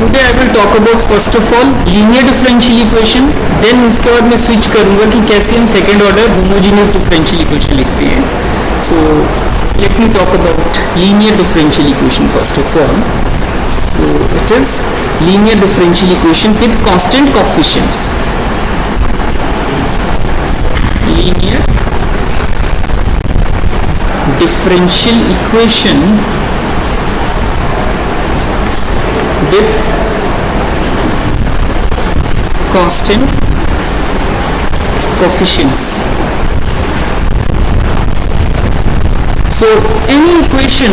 Today I will talk about first of all linear differential equation, then उसके बाद मैं switch करूंगा कि कैसे हम second order homogeneous differential equation लिखते हैं. So let me talk about linear differential equation first of all. So it is linear differential equation with constant coefficients. Linear differential equation with constant coefficients. So any equation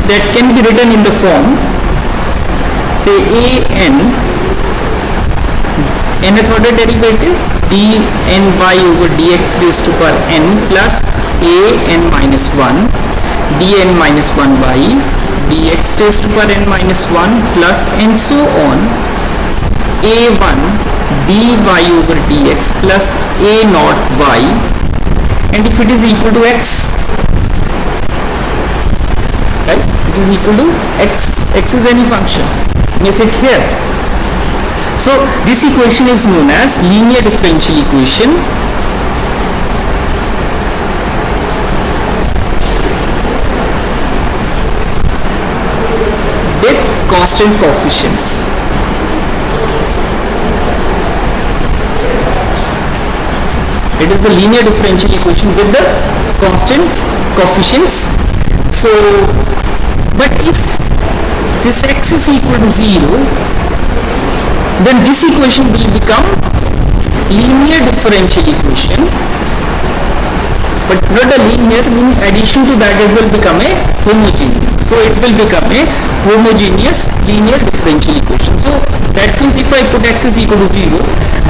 that can be written in the form, say nth order derivative dny over dx raised to power n plus an minus 1 dn minus 1 by dx raised to power n minus 1 plus and so on a1 dy over dx plus a naught y, and if it is equal to x, right, it is equal to x is any function, may sit here. So this equation is known as linear differential equation with constant coefficients. It is the linear differential equation with the constant coefficients. So, but if this x is equal to 0, then this equation will become linear differential equation, but not a linear, in addition to that it will become a homogeneous. So it will become a homogeneous linear differential equation. So that means if I put x is equal to 0,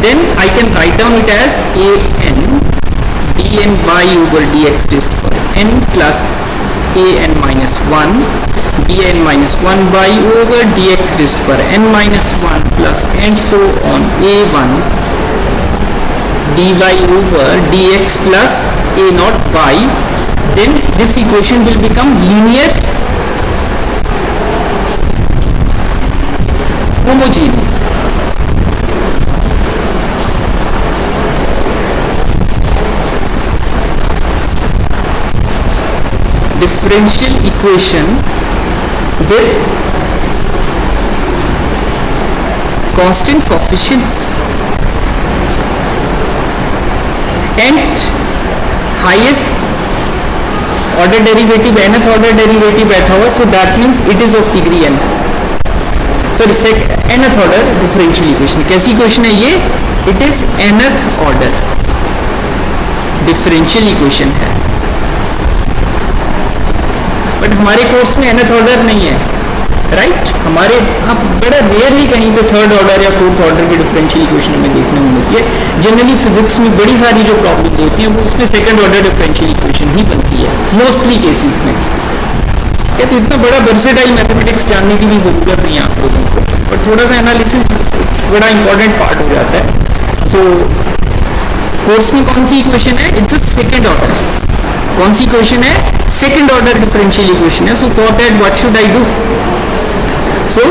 then I can write down it as an dny over dx raised to power n plus an minus 1 dn minus 1 by over dx raised to power n minus 1 plus and so on a1 dy over dx plus a naught y. Then this equation will become linear homogeneous. Differential equation with constant coefficients and highest order derivative, nth order derivative बैठा हुआ, so that means it is of degree n. Sorry, nth order differential equation. कैसी equation है ये? It is nth order differential equation है, but हमारे course में nth order नहीं है, राइट. हमारे आप बड़ा रेयर ही कहीं पे थर्ड ऑर्डर या फोर्थ ऑर्डर की डिफरेंशियल इक्वेशन हमें देखने को मिलती है. जनरली फिजिक्स में बड़ी सारी जो प्रॉब्लम होती हैं वो उसमें सेकंड ऑर्डर डिफरेंशियल इक्वेशन ही बनती है मोस्टली केसेस में. ठीक है, तो इतना बड़ा वर्सेटाइल मैथमेटिक्स जानने की भी जरूरत नहीं है आप लोगों को, बट थोड़ा सा एनालिसिस बड़ा इंपॉर्टेंट पार्ट हो जाता है. सो कोर्स में कौन सी इक्वेशन है? It's a second order. कौन सी इक्वेशन है? सेकेंड ऑर्डर डिफरेंशियल इक्वेशन है. So for that what should I do? So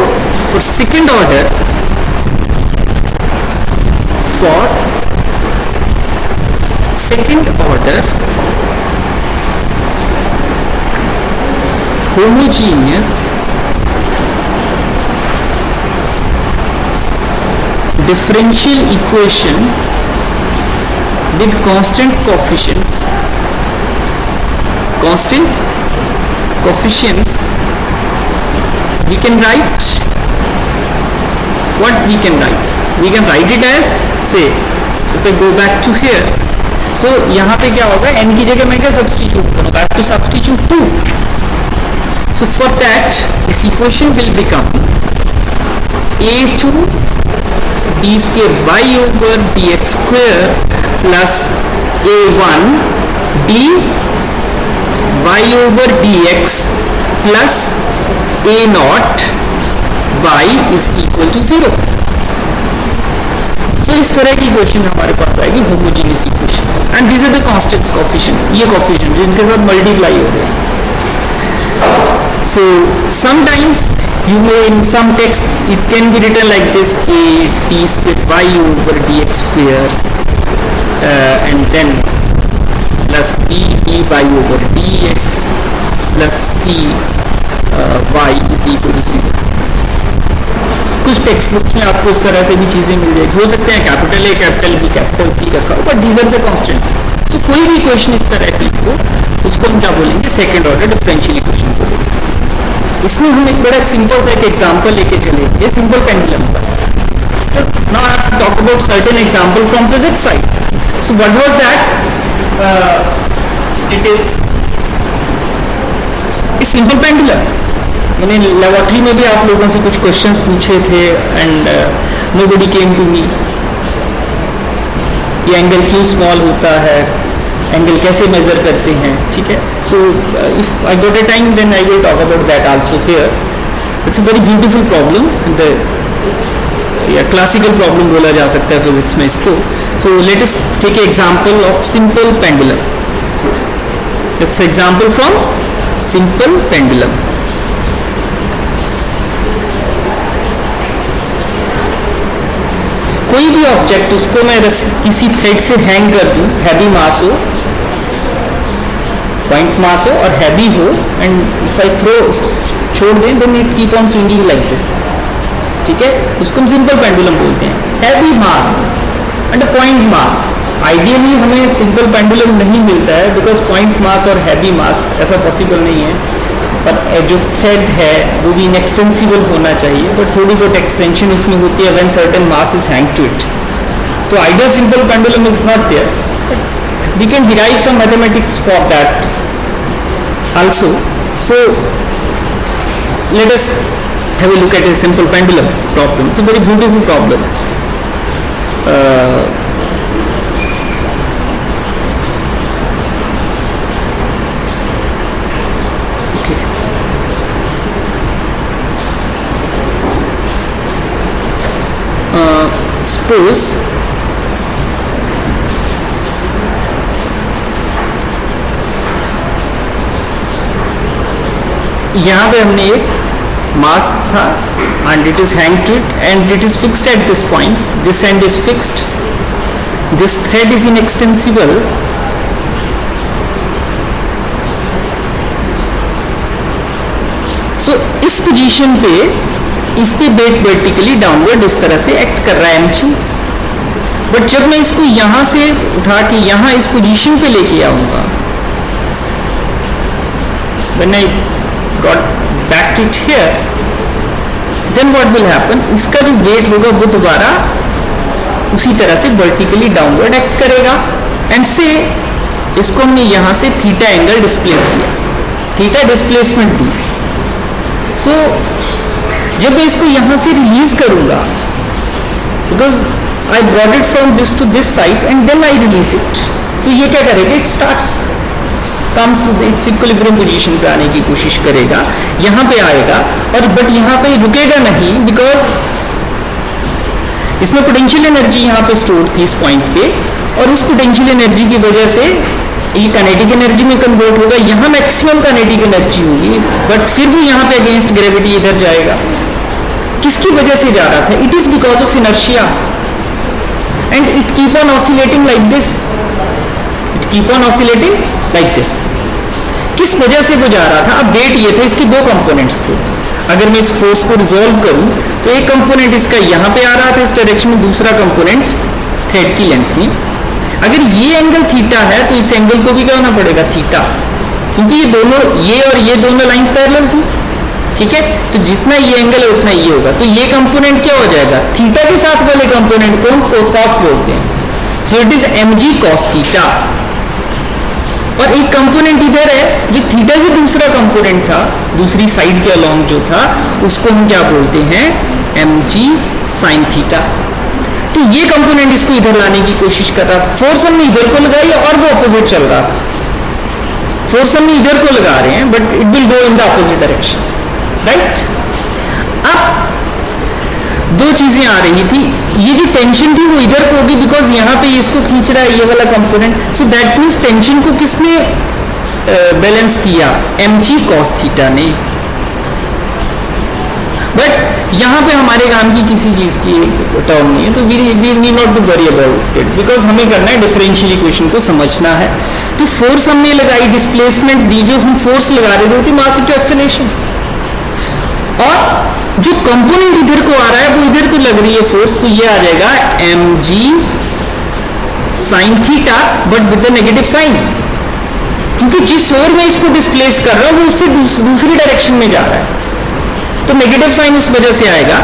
for second order, homogeneous differential equation with constant coefficients. We can write what we can write. We can write it as, say, if I go back to here, so यहाँ पे क्या होगा? n की जगह मैं क्या substitute करूँगा? I have to substitute 2. So for that, this equation will become a2 d square y over dx square plus a1 d y over dx plus a naught y is equal to 0. So इस तरह की equation हमारे पास आएगी homogeneous equation, and these are the constants, coefficients. ये coefficient जिनके साथ multiply हो रहे हैं. So sometimes you may, in some text it can be written like this: a t square y over dx square and then plus b dy over dx plus c y is equal to 0. कुछ text books में आपको इस तरह से भी चीजें मिल जाएगी, हो सकते हैं capital A capital B capital C रखा हो, but these are the constants. So कोई भी क्वेश्चन इस तरह की हो उसको हम क्या बोलेंगे, सेकंड ऑर्डर डिफरेंशियल इक्वेशन बोलेंगे. इसमें हम एक बड़ा सिंपल सा एक एग्जांपल लेके चलेंगे सिंपल पेंडुलम का. Now I have to talk about certain example from physics side. So what was that? It is a simple pendulum. मैंने लेबोरेटरी में भी आप लोगों से कुछ क्वेश्चंस पूछे थे and nobody came to me. ये एंगल क्यों स्मॉल होता है, एंगल कैसे मेजर करते हैं, ठीक है. So if I got a time then I will talk about that also here. It's a very beautiful problem, या क्लासिकल प्रॉब्लम बोला जा सकता है फिजिक्स में इसको. So let us take example of simple pendulum. It's example from simple pendulum. कोई भी object उसको मैं किसी थ्रेड से हैंग कर दूं, हैवी मास हो, पॉइंट मास हो और हैवी हो, एंड इफ आई थ्रो छोड़ दें then it keep on swinging like this, ठीक है. उसको हम सिंपल पेंडुलम बोलते हैं. Heavy mass and point mass. Ideally हमें सिंपल पेंडुलम नहीं मिलता है बिकॉज पॉइंट मास और हैवी मास ऐसा पॉसिबल नहीं है. पर जो थ्रेड है वो भी इनएक्सटेंसिबल होना चाहिए, बट थोड़ी बहुत एक्सटेंशन उसमें होती है when certain mass is hang to it. तो ideal simple pendulum is not there. We can derive some mathematics for that also. So let us have a look at a simple pendulum problem. It's a very beautiful problem. Suppose यहाँ पे हमने एक मास था and it is hanged to it and it is fixed at this point. This end is fixed. This thread is inextensible. So इस position पे इस पे wait vertically downward इस तरह से एक्ट कर रहा है mg. बट जब मैं इसको यहां से उठा के यहां इस पोजीशन पे लेके आऊंगा, when I got back to it here, then what will happen, इसका जो वेट होगा वो दोबारा उसी तरह से वर्टिकली डाउनवर्ड एक्ट करेगा. एंड से इसको हमने यहां से थीटा एंगल डिस्प्लेस किया, थीटा डिस्प्लेसमेंट दी. सो जब मैं इसको यहां से रिलीज करूंगा, because I brought it from this to this side and then I release it, तो ये क्या करेगा, it starts comes to it's equilibrium position पे आने की कोशिश करेगा, यहां पे आएगा. और बट यहां पे रुकेगा नहीं बिकॉज इसमें पोटेंशियल एनर्जी यहां पे स्टोर थी इस पॉइंट पे, और उस पोटेंशियल एनर्जी की वजह से ये काइनेटिक एनर्जी में कन्वर्ट होगा. यहाँ मैक्सिमम काइनेटिक एनर्जी होगी, बट फिर भी यहाँ पे अगेंस्ट ग्रेविटी इधर जाएगा. किसकी वजह से जा रहा था? It is because of inertia and it keep on oscillating like this. It keep on oscillating like this. किस वजह से वो जा रहा था? अब वेट ये था, इसके दो कंपोनेंट्स थे. अगर मैं इस फोर्स को रिजोल्व करूं तो एक कंपोनेंट इसका यहाँ पे आ रहा था इस डायरेक्शन में, दूसरा कंपोनेंट थ्रेड की लेंथ में. अगर ये एंगल थीटा है तो इस एंगल को भी क्या होना पड़ेगा, थीटा, क्योंकि ये दोनों, ये और ये दोनों लाइंस पैरेलल थी, ठीक है. तो जितना ये एंगल है उतना ये होगा, तो ये कंपोनेंट क्या हो जाएगा, थीटा के साथ वाले कंपोनेंट को हम कॉस बोलते हैं. सो it is mg cos theta. और एक कंपोनेंट इधर है जो थीटा से दूसरा कंपोनेंट था, दूसरी साइड के अलोंग जो था, उसको हम क्या बोलते हैं, mg sin थीटा. तो ये कंपोनेंट इसको इधर लाने की कोशिश कर रहा था. फोर्स हमने इधर को लगाई और वो अपोजिट चल रहा था. फोर्स हमने इधर को लगा रहे हैं but it will go in the opposite direction, right. अब दो चीजें आ रही थी. ये जो टेंशन थी वो इधर को होगी बिकॉज यहाँ पे इसको खींच रहा है ये वाला component. So that means tension को किसने बैलेंस किया, mg cos थीटा ने. बट यहाँ पे हमारे काम की किसी चीज की टर्म नहीं है, तो we need not to worry about it, because हमें करना है डिफरेंशियल इक्वेशन को समझना है। तो फोर्स हमने लगाई, डिस्प्लेसमेंट दी, जो हम फोर्स लगा रहे थे वो थी मास इनटू एक्सेलरेशन, और जो कंपोनेंट इधर को आ रहा है वो इधर को लग रही है फोर्स, तो ये आ जाएगा mg sin theta but with the negative sign, क्योंकि जिस ओर मैं इसको डिस्प्लेस कर रहा हूं वो उससे दूसरी डायरेक्शन में जा रहा है, तो नेगेटिव साइन उस वजह से आएगा।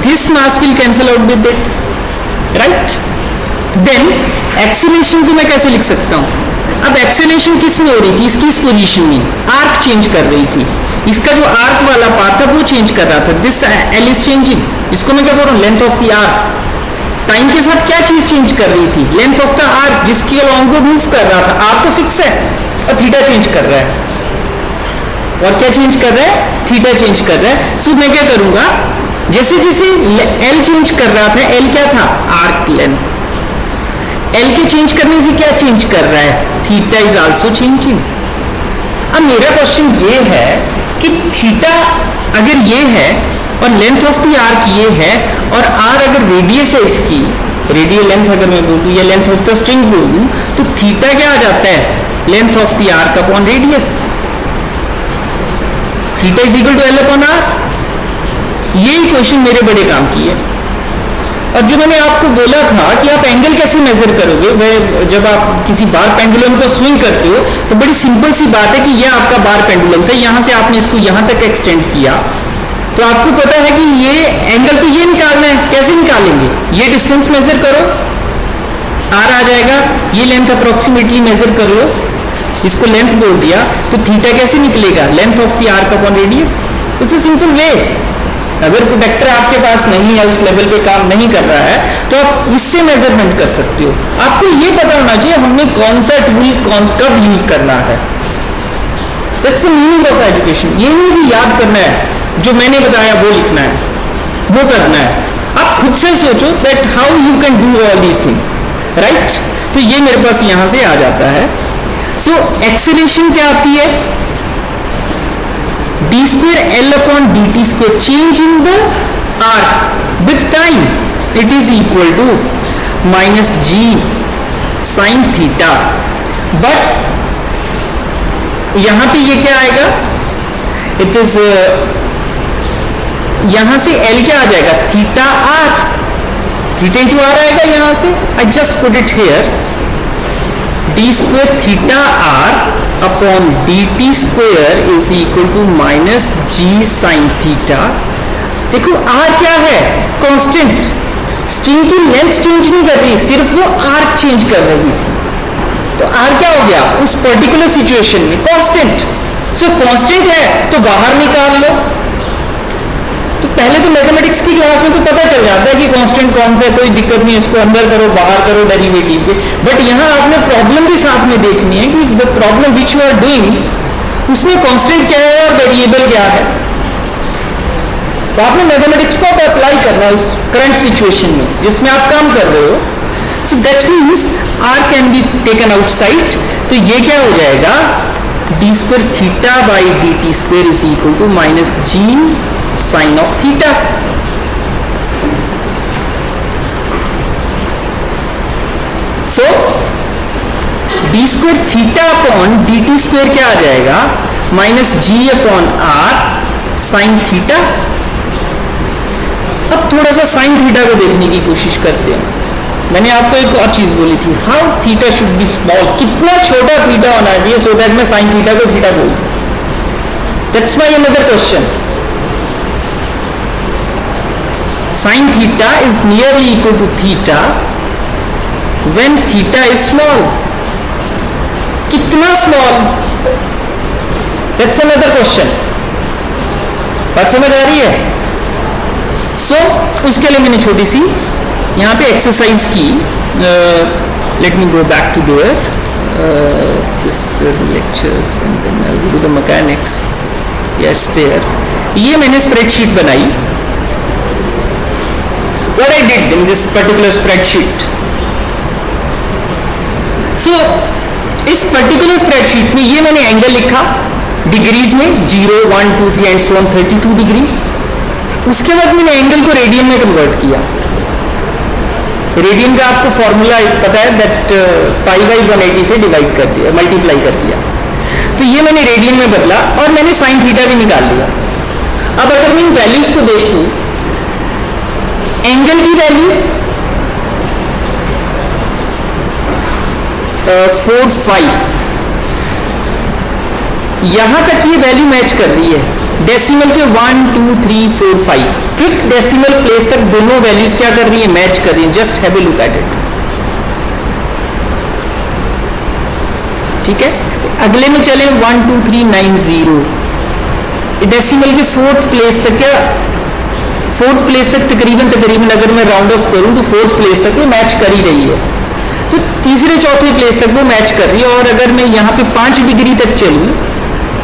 This mass will cancel out with it, right. Then acceleration को मैं कैसे लिख सकता हूं? अब एक्सेलरेशन किस में हो रही थी? इसकी इस पोजीशन में आर्क चेंज कर रही थी, इसका जो आर्क वाला पार्ट था वो चेंज कर रहा था, दिस एल इज चेंजिंग, इसको मैं क्या बोल रहा हूं? Length of the arc. Time के साथ क्या चीज चेंज कर रही थी? लेंथ ऑफ द आर्क, जिसकी अलॉन्ग वो मूव कर रहा था। आर्क तो फिक्स है और थीटा चेंज कर रहा है, और क्या चेंज कर रहा है? थीटा चेंज कर रहा है। सो मैं क्या करूंगा, जैसे जैसे एल चेंज कर रहा था, एल क्या था? Arc length. एल के चेंज करने से क्या चेंज कर रहा है? Theta is also changing. अब मेरा क्वेश्चन ये है कि थीटा अगर ये है और लेंथ ऑफ द आर्क ये है, और आर अगर रेडियस है इसकी, रेडियल लेंथ अगर मैं बोलूं या लेंथ ऑफ द स्ट्रिंग बोलूं, तो थीटा क्या आ जाता है? Length of the arc upon radius. Theta is equal to L upon R. ये इक्वेशन मेरे बड़े काम की है। और जो मैंने आपको बोला था कि आप एंगल कैसे मेजर करोगे, वह जब आप किसी बार पेंडुलम को स्विंग करते हो, तो बड़ी सिंपल सी बात है कि यह आपका बार पेंडुलम था, यहां से आपने इसको यहां तक एक्सटेंड किया, तो आपको पता है कि ये एंगल तो ये निकालना है। कैसे निकालेंगे? ये डिस्टेंस मेजर करो, आर आ जाएगा, ये लेंथ अप्रोक्सीमेटली मेजर कर लो, इसको लेंथ बोल दिया, तो थीटा कैसे निकलेगा? Length of the arc upon radius. It's a simple way. अगर प्रोटेक्टर आपके पास नहीं है, उस लेवल पे काम नहीं कर रहा है, तो आप इससे मेजरमेंट कर सकते हो। आपको ये पता होना चाहिए हमने कौन सा टूल कब यूज करना है। That's the meaning of education. ये नहीं कि याद करना है, जो मैंने बताया वो लिखना है, वो करना है। आप खुद से सोचो that how you can do all these things, right. तो ये मेरे पास यहां से आ जाता है। सो एक्सेलरेशन क्या आती है? d square L upon dt square, change in the arc with time, it is equal to minus g sin theta, but यहां पे ये क्या आएगा? इट इज यहां से L क्या आ जाएगा? थीटा r, थीटा इंटू आर आएगा यहां से। I just put it here, d square theta r अपॉन dt square is equal to minus g sin theta. देखो r क्या है? कांस्टेंट। स्ट्रिंग की लेंथ चेंज नहीं कर रही, सिर्फ वो आर्क चेंज कर रही थी, तो r क्या हो गया? उस पर्टिकुलर सिचुएशन में कांस्टेंट। सो कांस्टेंट है तो बाहर निकाल लो। तो पहले तो मैथमेटिक्स की क्लास में तो पता चल जाता है कि कांस्टेंट कौन सा है, कोई दिक्कत नहीं, इसको अंदर करो बाहर करो डेरिवेटिव के। बट यहाँ आपने प्रॉब्लम भी साथ में देखनी है कि the problem which you are doing, उसमें कांस्टेंट क्या है और वेरिएबल क्या है। तो आपने मैथमेटिक्स को अप्लाई करना है उस करंट सिचुएशन में जिसमें आप काम कर रहे हो। So that means R can be taken outside. तो ये क्या हो जाएगा? D square theta by d t square is equal to minus g sine of theta. So d square theta upon d t square क्या आ जाएगा? Minus जी upon R sine theta. अब थोड़ा सा साइन थीटा को देखने की कोशिश करते हैं। मैंने आपको एक और चीज बोली थी, how theta should be small, कितना छोटा थीटा होना चाहिए सो दैट मैं साइन थीटा को थीटा बोलूं। That's my another question. Sine theta is nearly equal to theta when theta is small. कितना स्मॉल? That's another question. बात समझ आ रही है? सो उसके लिए मैंने छोटी सी यहाँ पे एक्सरसाइज की। Let me go back to there this lectures and then I will do the mechanics. Yes there. ये मैंने स्प्रेडशीट बनाई। What I did in this particular spreadsheet. So इस पर्टिकुलर स्प्रेडशीट में ये मैंने एंगल लिखा डिग्रीज में 0, 1, 2, 3 एंड सो ऑन 32 डिग्री। उसके बाद मैंने एंगल को रेडियन में कन्वर्ट किया। रेडियन का आपको फॉर्मूला पता है, दैट पाई बाई 180 से डिवाइड कर दिया, मल्टीप्लाई कर दिया। तो ये मैंने रेडियन में बदला और मैंने साइन थीटा भी निकाल लिया। अब अगर मैं इन वैल्यूज को देखूं, एंगल की वैल्यू 4,5, यहां तक ये वैल्यू मैच कर रही है। डेसिमल के 1, 2, 3, 4, 5 फिफ्थ डेसिमल प्लेस तक दोनों वैल्यूज क्या कर रही है, मैच कर रही है। Just have a look at it. ठीक है, अगले में चले 1, 2, 3, 9, 0। डेसिमल के फोर्थ प्लेस तक क्या, फोर्थ प्लेस तक तकरीबन अगर मैं राउंड ऑफ करूं तो फोर्थ प्लेस तक वो मैच कर ही रही है। तो तीसरे चौथे प्लेस तक वो मैच कर रही है। और अगर मैं यहाँ पे 5 डिग्री तक चलूं,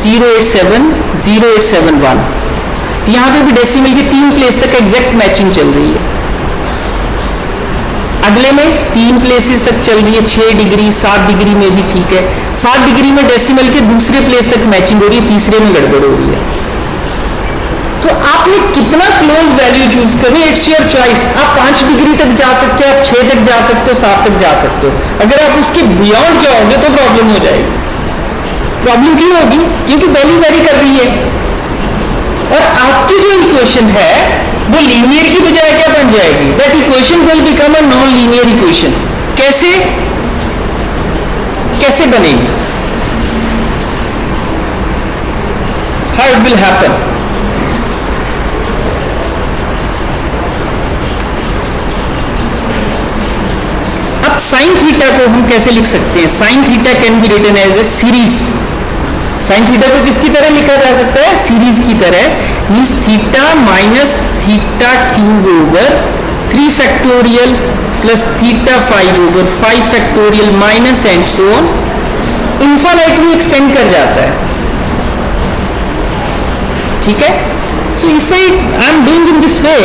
087, 0871, तो यहाँ पे भी डेसिमल के 3 प्लेस तक एग्जैक्ट मैचिंग चल रही है। अगले में 3 प्लेसेस तक चल रही है, 6 डिग्री, 7 डिग्री में भी ठीक है। 7 डिग्री में डेसिमल के दूसरे प्लेस तक मैचिंग हो रही है, तीसरे में गड़बड़ हो रही है। तो आपने कितना क्लोज वैल्यू चूज करनी, इट्स योर चॉइस। आप 5 डिग्री तक जा सकते हो, आप 6 तक जा सकते हो, 7 तक जा सकते हो। अगर आप उसके बियॉन्ड जाओगे तो प्रॉब्लम हो जाएगी। प्रॉब्लम क्यों होगी, क्योंकि वैल्यू वेरी कर रही है। और आपकी जो इक्वेशन है वो लीनियर की बजाय क्या बन जाएगी, that equation will become a non linear equation. कैसे कैसे बनेगी, हाउ इट विल हैपन। अब साइन थीटा को हम कैसे लिख सकते हैं, sine theta can be written as a series. Sine theta को किसकी तरह लिखा जा सकता है, सीरीज की तरह। Means theta minus theta cube over 3 factorial plus theta 5 over 5 factorial minus and so on, infinitely extend कर जाता है। ठीक है, so if I am doing in this way,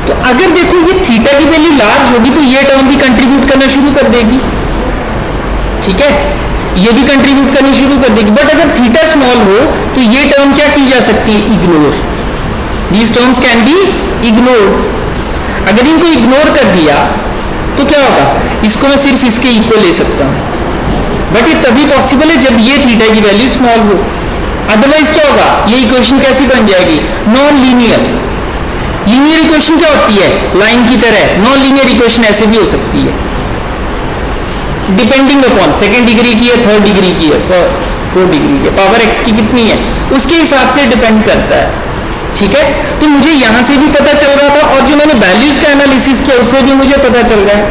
तो अगर देखो ये थीटा की वैल्यू लार्ज होगी तो ये टर्म भी कंट्रीब्यूट करना शुरू कर देगी। ठीक है, ये भी कंट्रीब्यूट करनी शुरू कर देगी। बट अगर थीटा स्मॉल हो तो ये टर्म क्या की जा सकती है, ignore. These terms can be ignore. अगर इनको इग्नोर कर दिया तो क्या होगा, इसको मैं सिर्फ इसके इक्वल ले सकता हूं। बट ये तभी पॉसिबल है जब ये थीटा की वैल्यू स्मॉल हो। अदरवाइज क्या होगा, ये इक्वेशन कैसी बन जाएगी, नॉन लीनियर। लीनियर इक्वेशन क्या होती है, लाइन की तरह। नॉन लीनियर इक्वेशन ऐसे भी हो सकती है, डिपेंडिंग अपॉन सेकेंड डिग्री की है, थर्ड डिग्री की है, फोर्थ डिग्री की, पावर एक्स की कितनी है उसके हिसाब से डिपेंड करता है। ठीक है, तो मुझे यहां से भी पता चल रहा था और जो मैंने वैल्यूज का एनालिसिस किया उससे भी मुझे पता चल रहा है।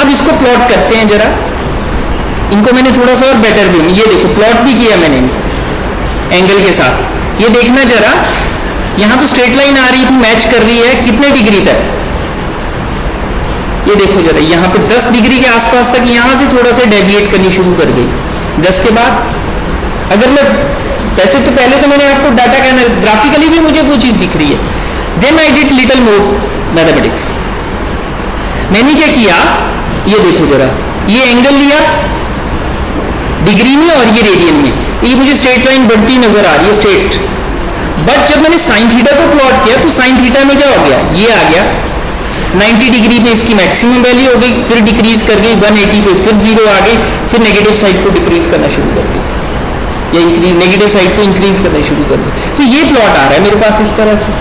अब इसको प्लॉट करते हैं जरा, इनको मैंने थोड़ा सा और बेटर भी, ये देखो प्लॉट भी किया मैंने एंगल के साथ। ये देखना जरा, यहां तो स्ट्रेट लाइन आ रही थी, मैच कर रही है कितने डिग्री तक, ये देखो जरा, यहाँ पे 10 डिग्री के आसपास तक यहां से थोड़ा सा डेविएट करनी शुरू कर गई। 10 के बाद अगर मैं, वैसे तो पहले तो मैंने आपको डाटा का ग्राफिकली भी मुझे वो चीज दिख रही है, then I did little more mathematics. मैंने क्या किया, ये देखो जरा, ये एंगल लिया डिग्री में और ये रेडियन में, ये मुझे स्ट्रेट लाइन बढ़ती नजर आ रही है, स्ट्रेट। बट जब मैंने साइन थीटा को प्लॉट किया तो साइन थीटा में क्या हो गया, ये आ गया 90 डिग्री पे इसकी मैक्सिमम वैल्यू हो गई, फिर डिक्रीज कर गई 180 पे, फिर 0 आ गई, फिर नेगेटिव साइड को डिक्रीज करना शुरू कर दी, या इंक्रीज, नेगेटिव साइड को इंक्रीज करना शुरू कर दी। तो ये प्लॉट आ रहा है मेरे पास इस तरह से।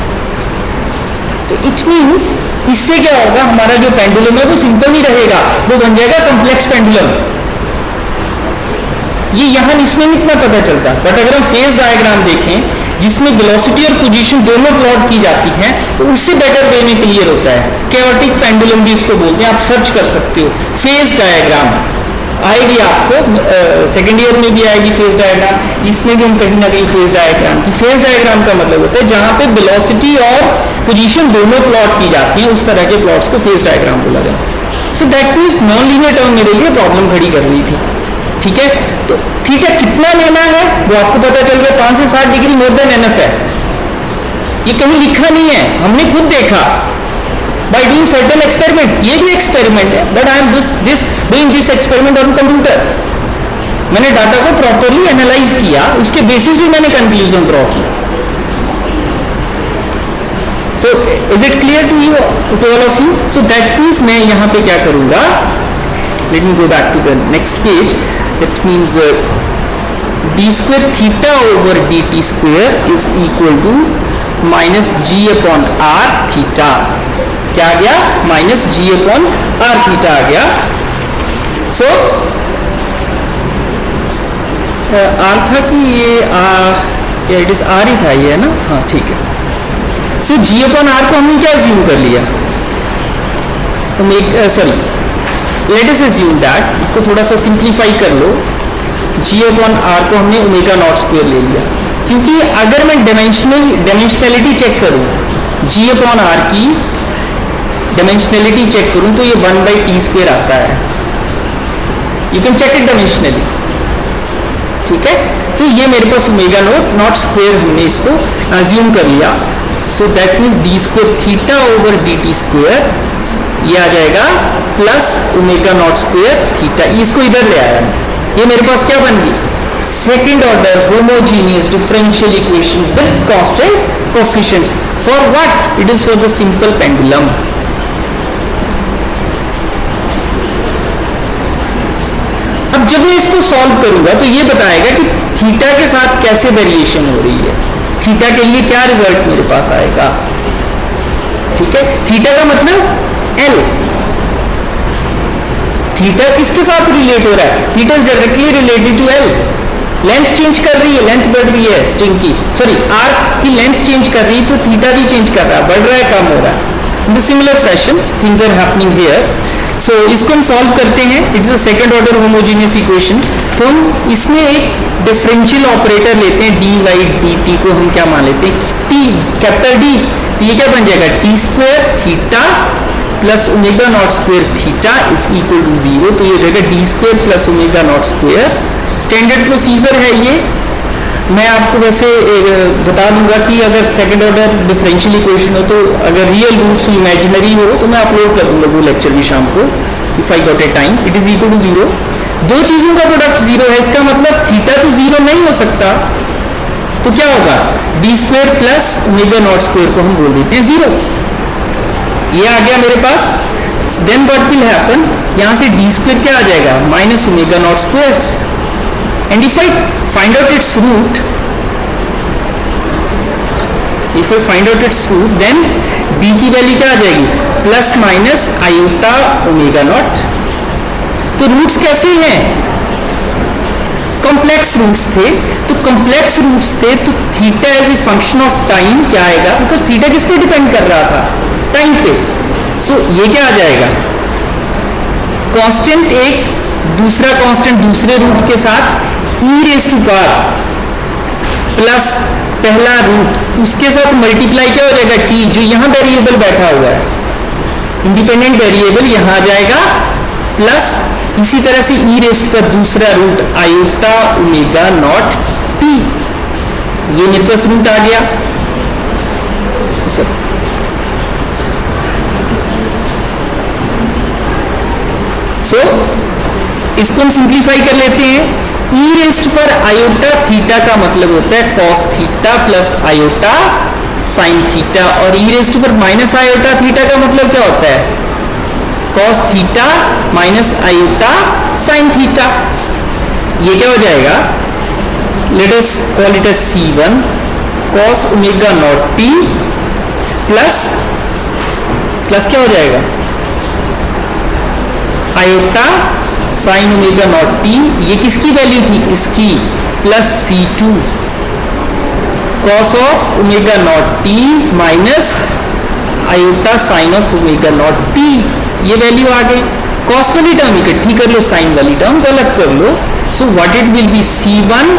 तो इट मीन्स इससे क्या होगा, हमारा जो पेंडुलम है वो सिंपल नहीं रहेगा, वो बन जाएगा कॉम्प्लेक्स पेंडुलम। ये यहां इसमें इतना पता चलता। बट अगर हम फेज डायग्राम देखें जिसमें वेलोसिटी और पोजीशन दोनों प्लॉट की जाती हैं, तो उससे बेटर वे में क्लियर होता है। कैओटिक पेंडुलम भी इसको बोलते हैं, आप सर्च कर सकते हो। फेज डायग्राम आएगी आपको, सेकेंड ईयर में भी आएगी फेज डायग्राम, इसमें भी हम कहीं ना कहीं फेज डायग्राम की, फेज डायग्राम का मतलब होता है जहां पे वेलोसिटी और पोजीशन दोनों प्लॉट की जाती हैं, उस तरह के प्लॉट्स को फेज डायग्राम बोला जाता है। सो that means non linear term मेरे लिए प्रॉब्लम खड़ी कर रही थी। ठीक है, तो थीटा कितना लेना है वो आपको पता चल गया, 5 से 7 डिग्री मोर देन एनफ है। ये कहीं लिखा नहीं है, हमने खुद देखा बाय डूइंग सर्टेन एक्सपेरिमेंट। ये भी एक्सपेरिमेंट है, but I am doing this experiment on computer. मैंने डाटा को प्रॉपरली एनालाइज किया, उसके बेसिस भी मैंने कंक्लूजन ड्रॉ किया। So is it clear to you, to all of you? So that means मैं यहाँ पे क्या करूंगा, let me go back to the next page, that means d square theta over d t square is equal to minus ji upon R theta. क्या आ गया? Minus जी upon R theta आ गया। So are था कि ये it is are ही था ये, है ना? हाँ ठीक है। सो जी अपॉन आर को हमने क्या अज्यूम कर लिया, तो sorry let us assume that, इसको थोड़ा सा सिंप्लीफाई कर लो, जी अपॉन आर को हमने ओमेगा नॉट स्क्वायर ले लिया, क्योंकि अगर मैं डायमेंशनलिटी चेक करूं, जी अपॉन आर की डायमेंशनलिटी चेक करूं तो ये 1/t स्क्वायर आता है। You can check it dimensionally, ठीक है? तो ये मेरे पास ओमेगा नॉट स्क्वायर हमने इसको अज्यूम कर लिया। सो that means d square theta over d t square ये आ जाएगा plus omega not square theta, इसको इधर ले आया। ये मेरे पास क्या बन गई? Second order homogeneous differential equation with constant coefficients. For what? It is for the simple pendulum. अब जब मैं इसको सॉल्व करूंगा तो ये बताएगा कि थीटा के साथ कैसे वेरिएशन हो रही है, थीटा के लिए क्या रिजल्ट मेरे पास आएगा। ठीक है, थीटा का मतलब L, थीटा किसके साथ रिलेट हो रहा है? Theta is directly related to L। Length change कर रही है, लेंथ बढ़ रही है स्ट्रिंग की, सॉरी आर्क की लेंथ चेंज कर रही है, तो थीटा भी चेंज कर रहा है, बढ़ रहा है कम हो रहा है। In the similar fashion things are happening here. So इसको हम सॉल्व करते हैं। It is a second order homogeneous equation. तो हम इसमें एक डिफरेंशियल ऑपरेटर लेते हैं, डी वाई डी टी को हम क्या मान लेते हैं? T, capital D. तो ये क्या बन जाएगा? T square theta plus omega not square theta is equal to 0। तो ये रहेगा D square plus omega not square. Standard procedure है ये। मैं आपको वैसे बता दूंगा कि अगर सेकंड ऑर्डर डिफरेंशियल इक्वेशन हो तो अगर रियल रूट्स इमेजिनरी हो तो मैं अपलोड कर दूंगा वो लेक्चर भी शाम को, if I got a time. It is equal to 0। दो चीजों का प्रोडक्ट 0 है, इसका मतलब थीटा तो 0 नहीं हो सकता, तो क्या होगा? D square plus omega not square को हम बोल देते हैं 0। ये आ गया मेरे पास। Then what will happen? यहां से डी स्क्वायर क्या आ जाएगा? Minus omega not square. And if I find out its root, then d की वैल्यू क्या आ जाएगी? Plus minus iota omega not. तो रूट्स कैसे हैं? कॉम्प्लेक्स रूट्स थे। तो कॉम्प्लेक्स रूट्स थे तो theta as a function of time क्या आएगा? बिकॉज थीटा किस पे डिपेंड कर रहा था? टाइम पे। सो ये क्या आ जाएगा? कांस्टेंट एक, दूसरा कांस्टेंट दूसरे रूट के साथ e raise to power plus पहला रूट, उसके साथ मल्टीप्लाई क्या हो जाएगा? t, जो यहां वेरिएबल बैठा हुआ है, इंडिपेंडेंट वेरिएबल यहां आ जाएगा, प्लस इसी तरह से e रेज टू का दूसरा root iota omega naught t। ये मेरे पास रूट आ गया। सो इसको हम सिंप्लीफाई कर लेते हैं। ई रेस्ट पर आयोटा थीटा का मतलब होता है cos theta plus iota sine theta, और ई रेस्ट पर माइनस आयोटा थीटा का मतलब क्या होता है? Cos theta minus iota sine theta. ये क्या हो जाएगा? Let us call it as C1 cos omega naught t plus क्या हो जाएगा? Iota sine omega naught t. ये किसकी वैल्यू थी? इसकी, plus C2 cos of omega naught T minus iota sign of omega naught t. ये value आ गई। Cos वाली टर्म इकट्ठी कर लो, साइन वाली टर्म्स अलग कर लो। So what it will be? C1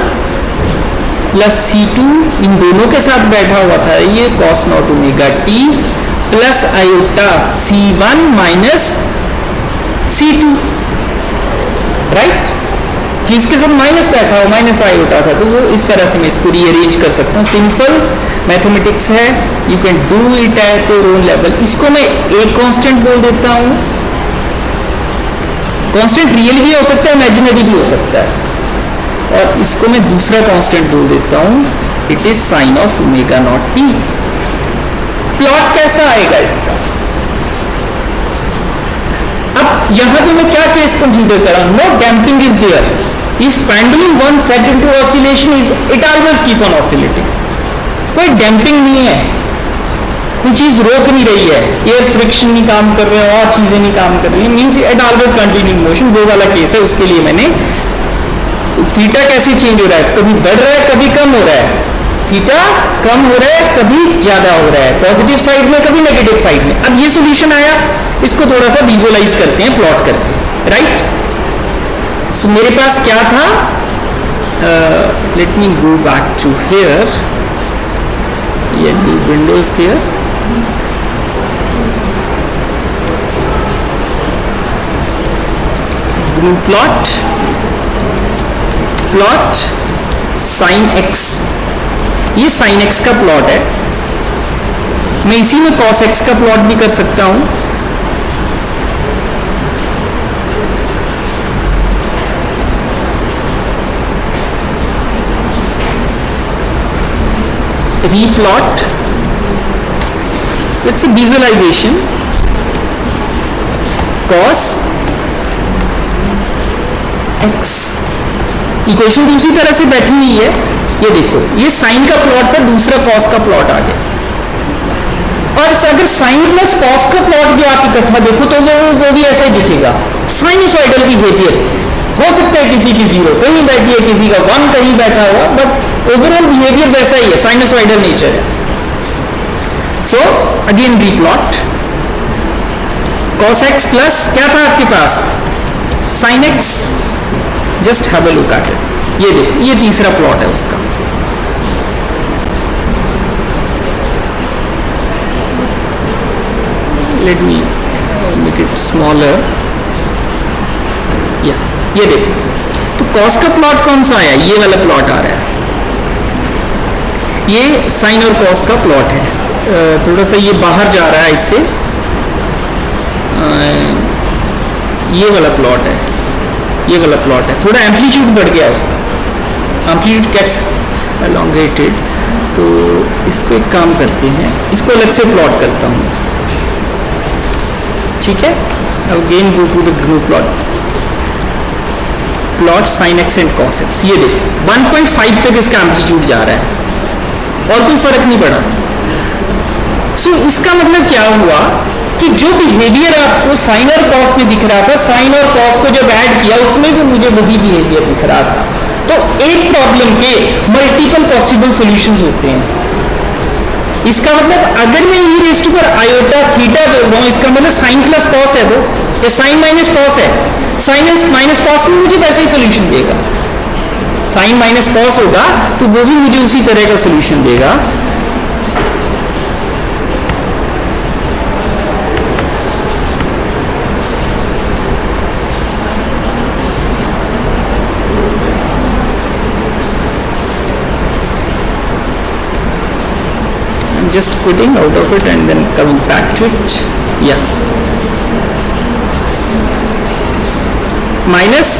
plus C2, इन दोनों के साथ बैठा हुआ था ये cos not omega t plus iota C1 minus C2, right? किसके साथ माइनस बैठा हो, माइनस आयोटा था, तो वो इस तरह से मैं इसको रीअरेंज कर सकता हूँ। सिंपल मैथमेटिक्स है, you can do it at your own level. इसको मैं एक कांस्टेंट बोल देता हूँ। कांस्टेंट रियल भी हो सकता है, इमेजिनरी भी हो सकता है, और इसको मैं दूसरा कांस्टेंट बोल देता हूँ, it is sine of omega naught T. Plot कैसा आएगा इसका? अब यहां पे मैं क्या केस कंसीडर कर रहा हूं? No damping is there. If pendulum one set into oscillation is it always keep on oscillating. कोई डैम्पिंग नहीं है, कोई चीज रोक नहीं रही है, एयर फ्रिक्शन नहीं काम कर रहे हैं और चीजें नहीं काम कर रही है, means it always continue motion. वो वाला केस है, उसके लिए मैंने थीटा कैसे चेंज हो रहा है, कभी बढ़ रहा है कभी कम हो रहा है. थीटा कम हो रहा है कभी ज्यादा हो रहा है, पॉजिटिव साइड में कभी नेगेटिव साइड में. अब ये सॉल्यूशन आया, इसको थोड़ा सा विजुअलाइज करते हैं प्लॉट करके, राइट. सो मेरे पास क्या था, let me go back to here, ये windows here. Group plot sine x, ये साइन एक्स का प्लॉट है. मैं इसी में कॉस एक्स का प्लॉट भी कर सकता हूं. Replot, it's a visualization. Cos x equation दूसरी तरह से बैठी हुई है. ये देखो, ये साइन का प्लॉट था, दूसरा कॉस का प्लॉट आ गया. और अगर साइन प्लस कॉस का प्लॉट भी आप इकट्ठा देखो तो वो भी ऐसा ही दिखेगा. साइनसॉइडल बिहेवियर हो सकता है किसी की 0 कहीं बैठी है, किसी का 1 कहीं बैठा हुआ, बट ओवरऑल बिहेवियर वैसा ही है, साइनसॉइडल नेचर है. So again replot cos x plus क्या था आपके पास, sine x. Just have a look at it. ये देखो, ये तीसरा प्लॉट है उसका. Let me make it smaller. या ये देखो, तो कॉस का प्लॉट कौन सा आया, ये वाला प्लॉट आ रहा है. ये साइन और कॉस का प्लॉट है. थोड़ा सा ये बाहर जा रहा है इससे. ये वाला प्लॉट है, ये वाला प्लॉट है. थोड़ा एम्पलीट्यूड बढ़ गया उसका, एम्पलीट्यूड गेट्स एलोंगेटेड. तो इसको एक काम करते हैं, इसको अलग से प्लॉट करता हूँ, ठीक है. अब again go to the group plot sine x and cos x. ये देखो 1.5 तक इसका एम्पलीट्यूड जा रहा है और कोई फर्क नहीं पड़ा. सो इसका मतलब क्या हुआ कि जो बिहेवियर आपको साइन और कॉस में दिख रहा था, साइन और कॉस को जब ऐड किया उसमें भी मुझे वही बिहेवियर दिख रहा था. तो एक प्रॉब्लम के मल्टीपल पॉसिबल सॉल्यूशंस होते हैं. इसका मतलब अगर मैं e raise to power iota theta बोल रहा हूं, इसका मतलब साइन प्लस कॉस है, वो ये साइन माइनस कॉस है. साइन माइनस कॉस में मुझे वैसे ही सोल्यूशन देगा. साइन माइनस कॉस होगा तो वो भी मुझे उसी तरह का सोल्यूशन देगा. Just quitting out of it and then coming back to it. Yeah, minus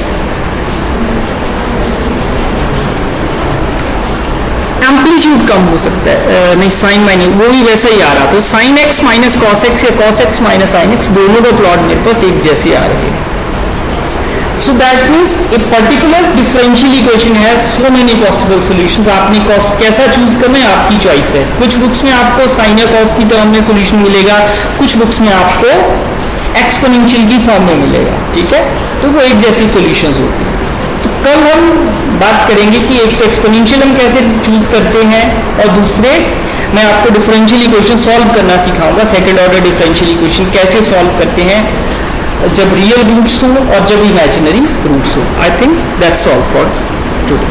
amplitude कम हो सकता है. नहीं, साइन माइनस वो भी वैसा ही आ रहा. तो sine x minus cos x या cos x minus sine x दोनों का प्लॉट मेरे पास एक जैसे आ रहे हैं. So that means a particular differential equation has so many possible solutions. आपने cos कैसा चूज करना है आपकी चॉइस है. कुछ बुक्स में आपको साइन या कॉस की टर्म में सोल्यूशन मिलेगा, कुछ बुक्स में आपको एक्सपोनेंशियल की फॉर्म में मिलेगा, ठीक है. तो वो एक जैसी सॉल्यूशंस होती हैं. तो कल हम बात करेंगे कि एक तो एक्सपोनेंशियल हम कैसे चूज करते हैं और दूसरे मैं आपको डिफरेंशियल इक्वेशन सॉल्व करना सिखाऊंगा. सेकेंड ऑर्डर डिफरेंशियल इक्वेशन कैसे सॉल्व करते हैं जब रियल रूट्स हो और जब इमेजिनरी रूट्स हो. I think that's all for today.